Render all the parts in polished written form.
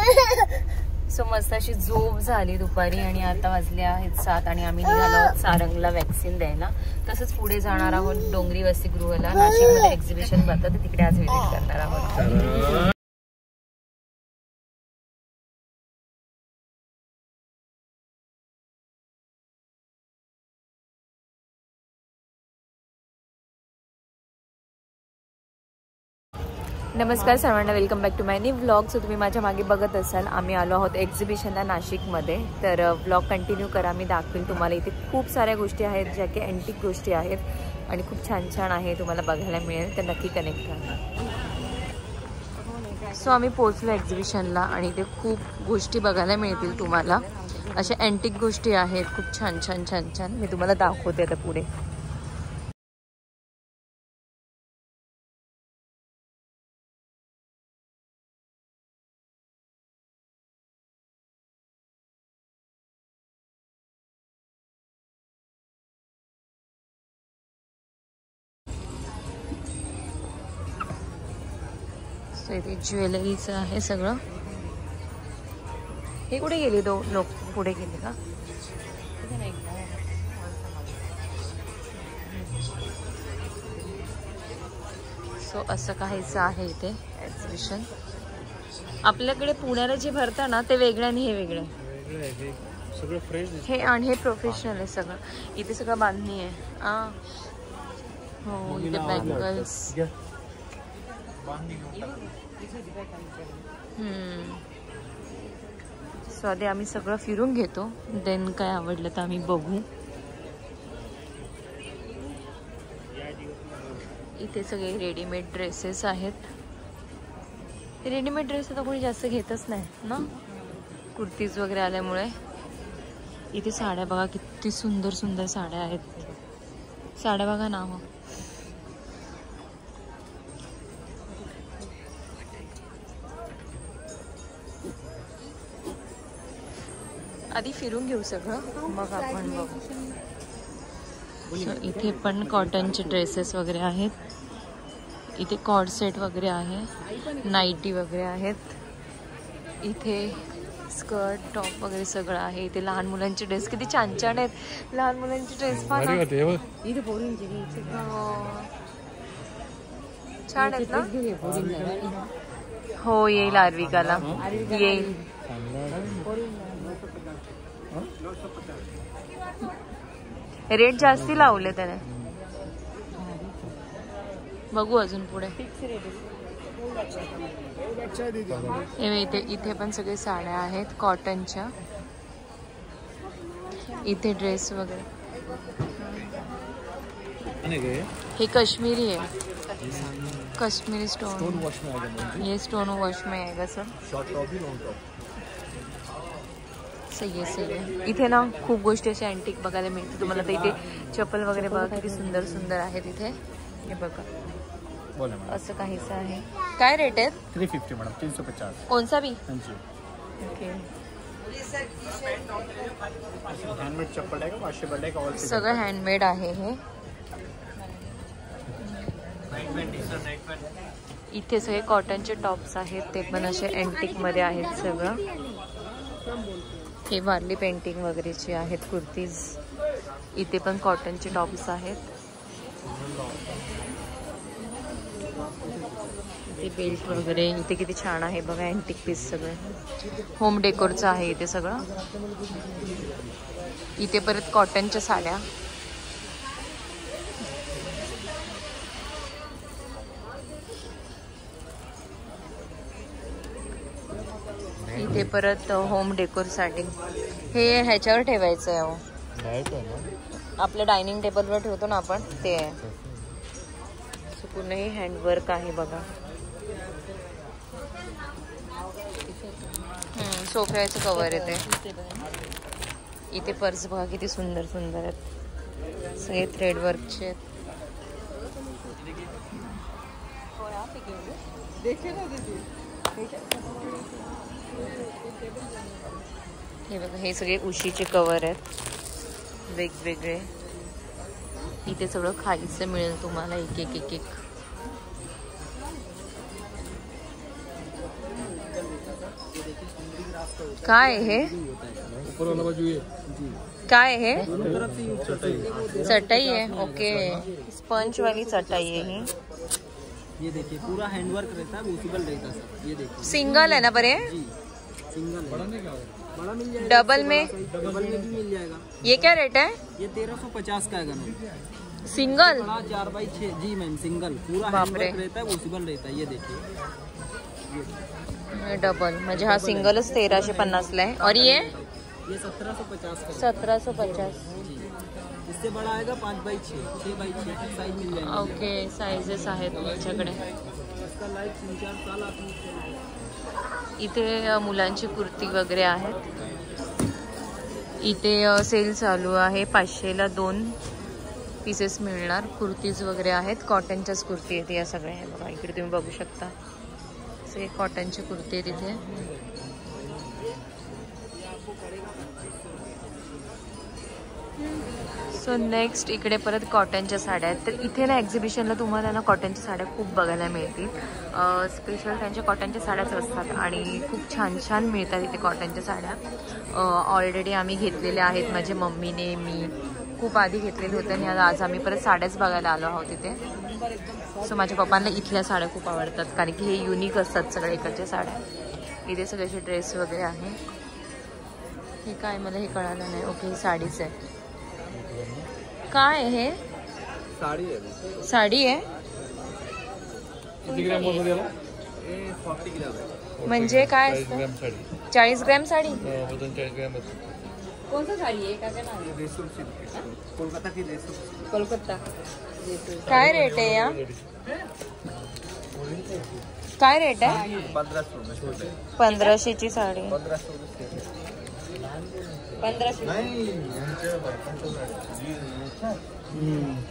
So मस्त अशी झोप झाली दुपारी आणि आता वाजले आहेत 7 आणि आम्ही निघालो सारंगला वॅक्सिन द्यायला. तसंच पुढे जाणार आहोत डोंगरी वसतिगृहला. नाशिकमध्ये एक्झिबिशन भरतं, तिकडे आज व्हिजिट करणार आहोत. नमस्कार सर्वांना, welcome back to my new vlog. So तुम्ही माझ्या मागे बघत असाल आम्ही आलो आहोत एक्झिबिशनला नाशिकमध्ये. तर व्लॉग कंटिन्यू करा, मी दाखवेल तुम्हाला. इथे खूप साऱ्या गोष्टी आहेत ज्या की अँटिक गोष्टी आहेत आणि खूप छान छान आहे, तुम्हाला बघायला मिळेल. तर नक्की कनेक्ट राहा. सो आम्ही पोहोचलो एक्झिबिशनला आणि इथे खूप गोष्टी बघायला मिळतील तुम्हाला. अशा अँटिक गोष्टी आहेत खूप छान छान छान छान. मी तुम्हाला दाखवते आता पुढे. इथे ज्वेलरीचं आहे सगळं. हे कुठे गेले लोक? पुढे गेले का? सो असं काहीच आहे इथे एक्झिबिशन. आपल्याकडे पुण्याला जे भरतं ना ते वेगळं आणि हे वेगळं हे, आणि हे प्रोफेशनल आहे सगळं. इथे सगळं बांधणी आहे. हो, इथे बँगल्स. सो आधी आम्ही सगळं फिरून घेतो, देन काय आवडलं तर आम्ही बघू. इथे सगळे रेडीमेड ड्रेसेस आहेत. रेडीमेड ड्रेस तर कोणी जास्त घेतच नाही ना, कुर्तीज वगैरे आल्यामुळे. इथे साड्या बघा, किती सुंदर सुंदर साड्या आहेत. साड्या बघा ना. आधी फिरून घेऊ सगळं, मग आपण बघू. इथे पण कॉटनचे ड्रेसेस वगैरे आहेत. इथे कॉर्ड सेट वगैरे आहे, नाईटी वगैरे आहेत. इथे स्कर्ट टॉप वगैरे सगळं आहे. इथे लहान मुलांचे ड्रेस किती छान छान आहेत. लहान मुलांचे ड्रेस पण छान आहेत ना. हो, येईल आर्विकाला, येईल. रेट जास्ती लावले त्याने, बघू अजून पुढे. इथे पण सगळे साड्या आहेत कॉटनच्या. इथे ड्रेस वगैरे. हे काश्मीरी आहे, काश्मीरी स्टोन. ये स्टोन वॉश में आएगा सर. सही आहे. इथे ना खूप गोष्टी अशा अँटिक बघायला मिळते तुम्हाला. तर इथे चप्पल वगैरे बघा किती सुंदर सुंदर आहेत इथे. हे बघा असं काहीच आहे. काय रेट आहेत? 350 मॅडम. 350. कोणसा भी? ओके. हँडमेड चप्पल आहे का? वॉशेबल आहे का? सगळं हँडमेड आहे हे. इथे सगळे कॉटनचे टॉप्स आहेत, ते पण असे अँटिक मध्ये आहेत सगळं. हे वारली पेंटिंग वगैरेचे आहेत कुर्तीज. इथे पण कॉटनचे टॉप्स आहेत. इथे बेल्ट वगैरे. इथे किती छान आहे बघा अँटिक पीस सगळे. होम डेकोरचं आहे इथे सगळं. इथे परत कॉटनच्या साड्या. इथे परत होम डेकोरसाठी. हे ह्याच्यावर ठेवायचं आहे, आपल्या डायनिंग टेबलवर ठेवतो ना आपण, ते आहे. पूर्ण हे हँडवर्क आहे बघा. सोफ्याचं कवर येते. इथे पर्स बघा किती सुंदर सुंदर आहेत, सगळे थ्रेड वर्कचे आहेत. हे बघा, हे सगळे उशीचे कवर आहेत वेगवेगळे. इथे सगळं खायचं मिळेल तुम्हाला एक एक एक एक. काय हे काय हे चटाई है। ओके, स्पंज वाली चटाई है ही। ये देखिए पूरा हैंडवर्क रहता है, वॉशेबल रहता है। ये देखिए सिंगल है ना पर ये? सिंगल बड़ा मिल जाएगा, डबल में भी मिल जाएगा। ये क्या रेट है? ये 1350 का है मैम। सिंगल 4x6 जी मैम, सिंगल पूरा हैंडवर्क रहता है, वॉशेबल रहता है। ये देखिए डबल म्हणजे हा सिंगलच 1350 ला आहे। और ये 1750 का। 1750। इससे बड़ा आएगा 5x6, 6x6 साइज मिल जाएगा। ओके, साइजेस आहेत तुमच्याकडे। इसका लाइफ 3-4 साल आप इथे मुलांची कुर्ती वगैरे आहेत। इथे सेल चालू आहे, 500ला 2 पीसेस मिळणार। कुर्तीज वगैरे आहेत, कॉटनच्याच कुर्ती आहेत या सगळ्या। बघा इकडे तुम्ही बघू शकता, सगळे कॉटनची कुर्ती आहेत इथे। सो नेक्स्ट इकडे परत कॉटनच्या साड्या आहेत। तर इथे ना एक्झिबिशनला तुम्हाला ना कॉटनच्या साड्या खूप बघायला मिळतील। स्पेशल त्यांच्या कॉटनच्या साड्याच असतात आणि खूप छान छान मिळतात इथे कॉटनच्या साड्या। ऑलरेडी आम्ही घेतलेल्या आहेत, माझ्या मम्मीने, मी खूप आधी घेतलेले होते आणि आज आम्ही परत साड्याच बघायला आलो आहोत इथे। सो माझ्या पप्पांना इथल्या साड्या खूप आवडतात, कारण की हे युनिक असतात सगळ्या इकडच्या साड्या। इथे सगळ्याचे ड्रेस वगैरे आहे। हे काय मला हे कळालं नाही। ओके, ही साडीच आहे। काय हे? साड़ी है। साडी आहे म्हणजे काय असतं? 40 ग्रॅम साडी। कौन सा साड़ी है? क्या नाम है? रेशम सिल्क, कोलकाता की रेशम। कोलकाता। काय रेट आहे या? काय रेट आहे? 1500। 1500ची साडी। 1500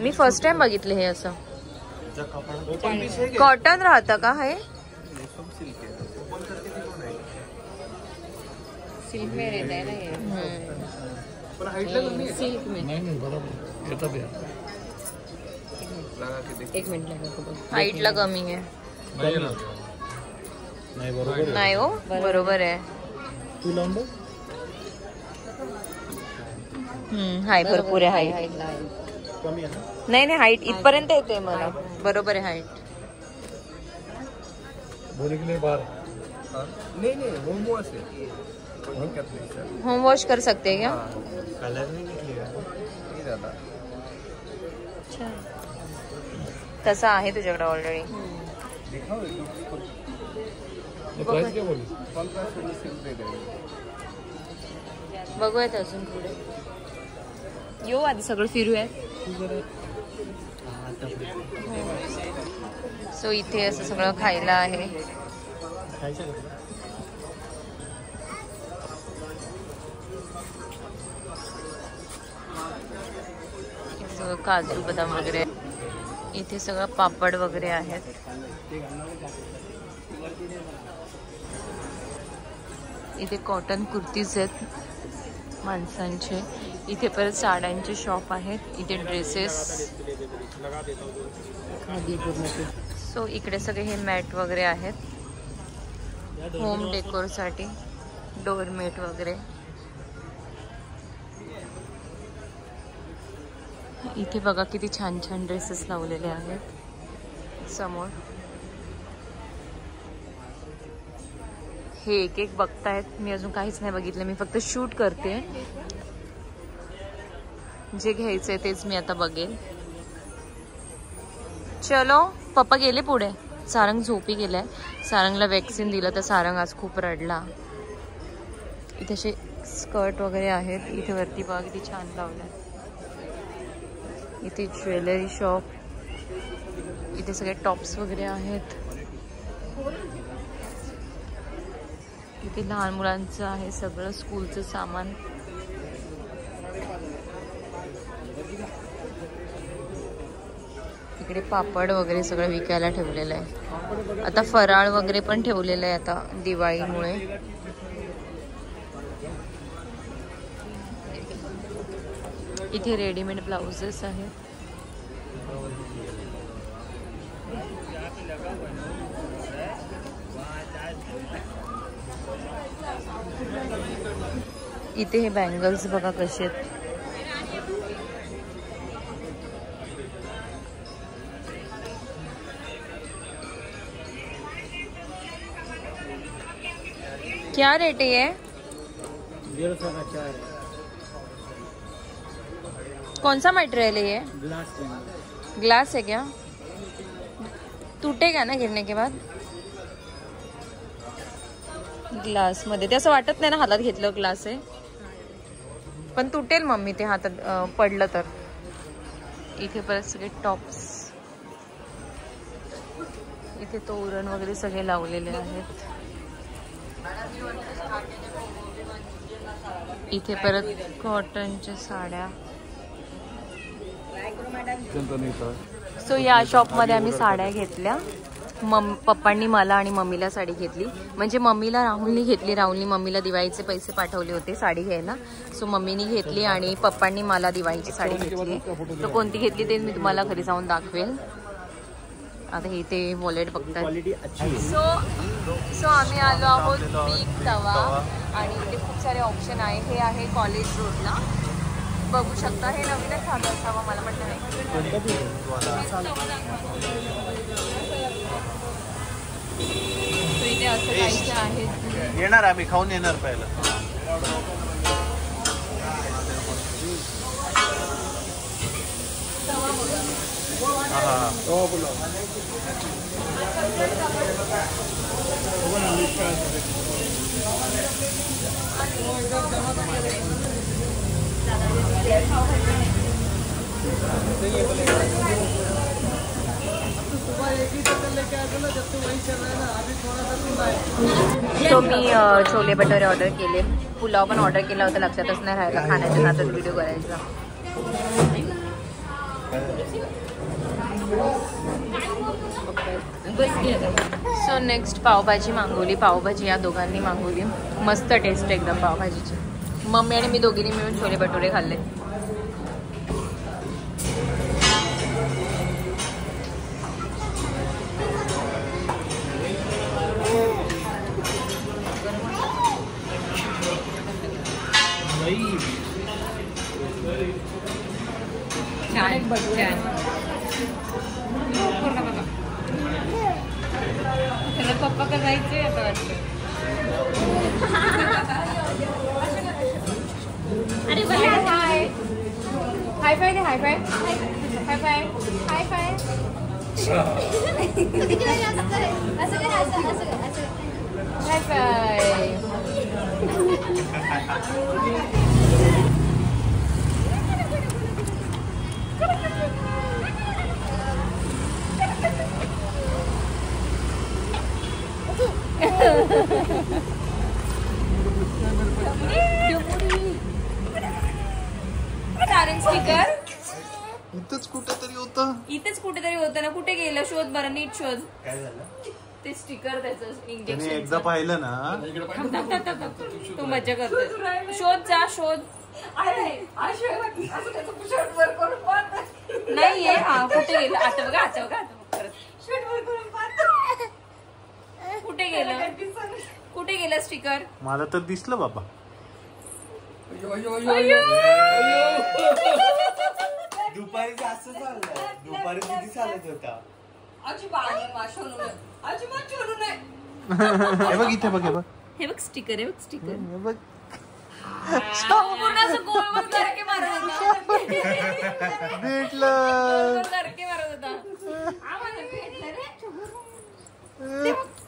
मी फर्स्ट टाइम बघितले हे असं। कॉटन राहतं का हे? सिल्क में रहता है ना ये। सिल्क में एक मिनिट लगा, हाईटला कमी आहे। नाही हो, बरोबर आहे। हाय भरपूर आहे हाईट। नाही नाही, हाईट इथपर्यंत येते मला, बरोबर आहे हाईट। नहीं होम वॉश है। होम वॉश कर सकते हैं क्या? कलर नहीं ज़्यादा। अच्छा, तसा आहे तुझ्याकडे ऑलरेडी। बघूयात अजून पुढे। येऊ आधी सगळं फिरूयात। सो इथे असं सगळं खायला आहे। काजू बदाम वगैरे, इथे सगळं पापड वगैरे आहेत। इथे कॉटन कुर्तीज आहेत माणसांचे। इथे परत साड्यांचे शॉप आहेत, इथे ड्रेसेस। सो इकडे सगळे हे मॅट वगैरे आहेत होम डेकोरसाठी, डोअरमेट वगैरे। इथे बघा किती छान छान ड्रेसेस लावलेले आहेत समोर। हे एक एक बघतायत, मी अजून काहीच नाही बघितलं, मी फक्त शूट करते। जे घ्यायचंय तेच मी आता बघेल। चलो, पप्पा गेले पुढे, सारंग झोपी गेलाय। सारंगला वॅक्सिन दिलं तर सारंग आज खूप रडला। इथे असे स्कर्ट वगैरे आहेत, इथे वरती बघा किती छान लावलंय। इथे ज्वेलरी शॉप, इथे सगळे टॉप्स वगैरे आहेत। इथे लहान मुलांचं आहे सगळं, स्कूलचं सामान। इकडे पापड वगैरे सगळं विकायला ठेवलेलं आहे। आता फराळ वगैरे पण ठेवलेलं आहे आता दिवाळीमुळे। इथे रेडीमेड ब्लाउजेस आहेत। इथे हे बँगल्स बघा कसे आहेत. क्या रेट है ये? 150 का 4 है. कौन सा मटेरियल है ये? ग्लास है क्या? टूटेगा ना गिरने के बाद? ग्लास मध्ये ते असं वाटत नाही ना हातात घेतलं ग्लास आहे, पण तुटेल मम्मी ते हातात पडलं तर. इथे परत सगळे टॉप्स, इथे तोरण वगैरे सगळे लावलेले आहेत. इथे परत कॉटनच्या साड्या. सो या शॉपमध्ये आम्ही साड्या घेतल्या. पप्पांनी मला आणि मम्मीला साडी घेतली. म्हणजे मम्मीला राहुलनी घेतली, राहुलनी मम्मीला दिवाळीचे पैसे पाठवले होते साडी घ्यायला. सो मम्मीनी घेतली आणि पप्पांनी मला दिवाळीची साडी घेतली. तर कोणती घेतली ते मी तुम्हाला घरी जाऊन दाखवेल. आता हे ते वॉलेट बघतात. सो आम्ही आलो आहोत बिग तवा आणि इथे खूप सारे ऑप्शन आहे. हे आहे कॉलेज रोडला, बघू शकता. हे नवीनच झालं असावं मला वाटतं नाही. इथे असं काहीच आहे. येणार आम्ही खाऊन येणार पहिलं. तो मी छोले भटुरे ऑर्डर केले. पुलाव पण ऑर्डर केला होता, लक्षातच नाही राहिला खाण्याच्या नादात व्हिडिओ करायचा. सो नेक्स्ट पावभाजी मागवली. पावभाजी या दोघांनी मागवली. मस्त टेस्ट एकदम पावभाजीची. मम्मी आणि मी दोघींनी मिळून छोले भटुरे खाल्ले. पप्पा का जायचंय आता वाटतं. अरे हाय हाय फाय दे. हाय फाय हाय फाय हाय फाय. हाय फाय. स्टिकर इथंच कुठेतरी होतं. इथेच कुठेतरी होतं ना. कुठे गेलं? शोध बरं, नीट शोध. काय झालं? ते स्टिकर त्याचं इंजेक्शन. एकदा पाहिलं ना. तू मजा करतो. शोध जा, शोध. नाहीये. हा कुठे गेलं? आता बघा, आता बघा. कुठे गेलं? कुठे गेलं स्टिकर? मला तर दिसलं बाबा. दुपारी जास्त चाललं. दुपारी किती चालत होता. हे बघ इथे बघ. हे बघ स्टिकर. हे बघ स्टिकर. हे बघ. भेटलं.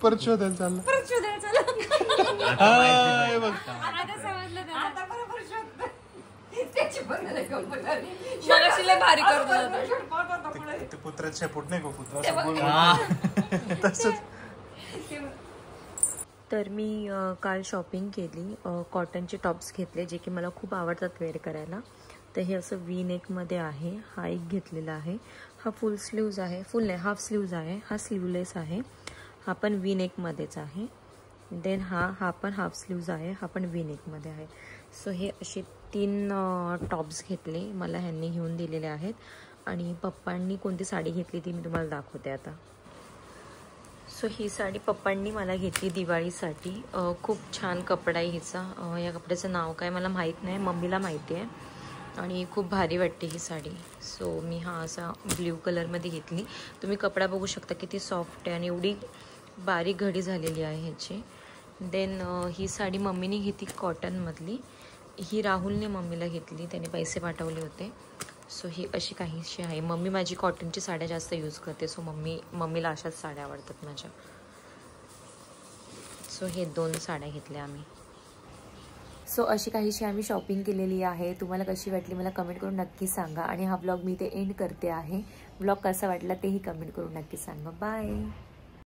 परत शोधायला चाललं. भारी करतो. पुत्रात शेपूट नाही का? पुत्र तसंच. तर मी काल शॉपिंग केली. कॉटनचे टॉप्स घेतले जे की मला खूप आवडतात वेअर करायला. तर हे असं वी नेकमध्ये आहे. हा एक घेतलेला आहे. हा फुल स्लीव्ज आहे. फुल नाही, हाफ स्लीव्ज आहे. हा स्लीवलेस आहे. हा पण वी नेकमध्येच आहे. देन हा पण हाफ स्लीव्ज आहे. हा पण वी नेकमध्ये आहे. सो हे असे 3 टॉप्स घेतले. मला ह्यांनी घेऊन दिलेले आहेत. आणि पप्पांनी कोणती साडी घेतली ती मी तुम्हाला दाखवते आता. सो ही साडी पप्पांनी मला घेतली दिवाळीसाठी. खूप छान कपडा आहे हिचा. या कपड्याचं नाव काय मला माहीत नाही, मम्मीला माहिती आहे. आणि खूप भारी वाटते ही साडी. सो मी हा असा ब्ल्यू कलरमध्ये घेतली. तुम्ही कपडा बघू शकता किती सॉफ्ट आहे आणि एवढी बारीक घडी झालेली आहे ह्याची. देन ही साडी मम्मीने घेतली कॉटनमधली. ही राहुलने मम्मीला घेतली, त्याने पैसे पाठवले होते. सो ही अशी काहीशी आहे. मम्मी माझी कॉटनची साड्या जास्त यूज करते, सो मम्मीला अशाच साड्या आवडतात माझ्या. सो हे 2 साड्या घेतल्या आम्ही. सो अशी काहीशी आम्ही शॉपिंग केलेली आहे. तुम्हाला कशी वाटली मला कमेंट करून नक्की सांगा. आणि हा ब्लॉग मी इथे एंड करते आहे. ब्लॉग कसा वाटला तेही कमेंट करून नक्की सांगा. बाय.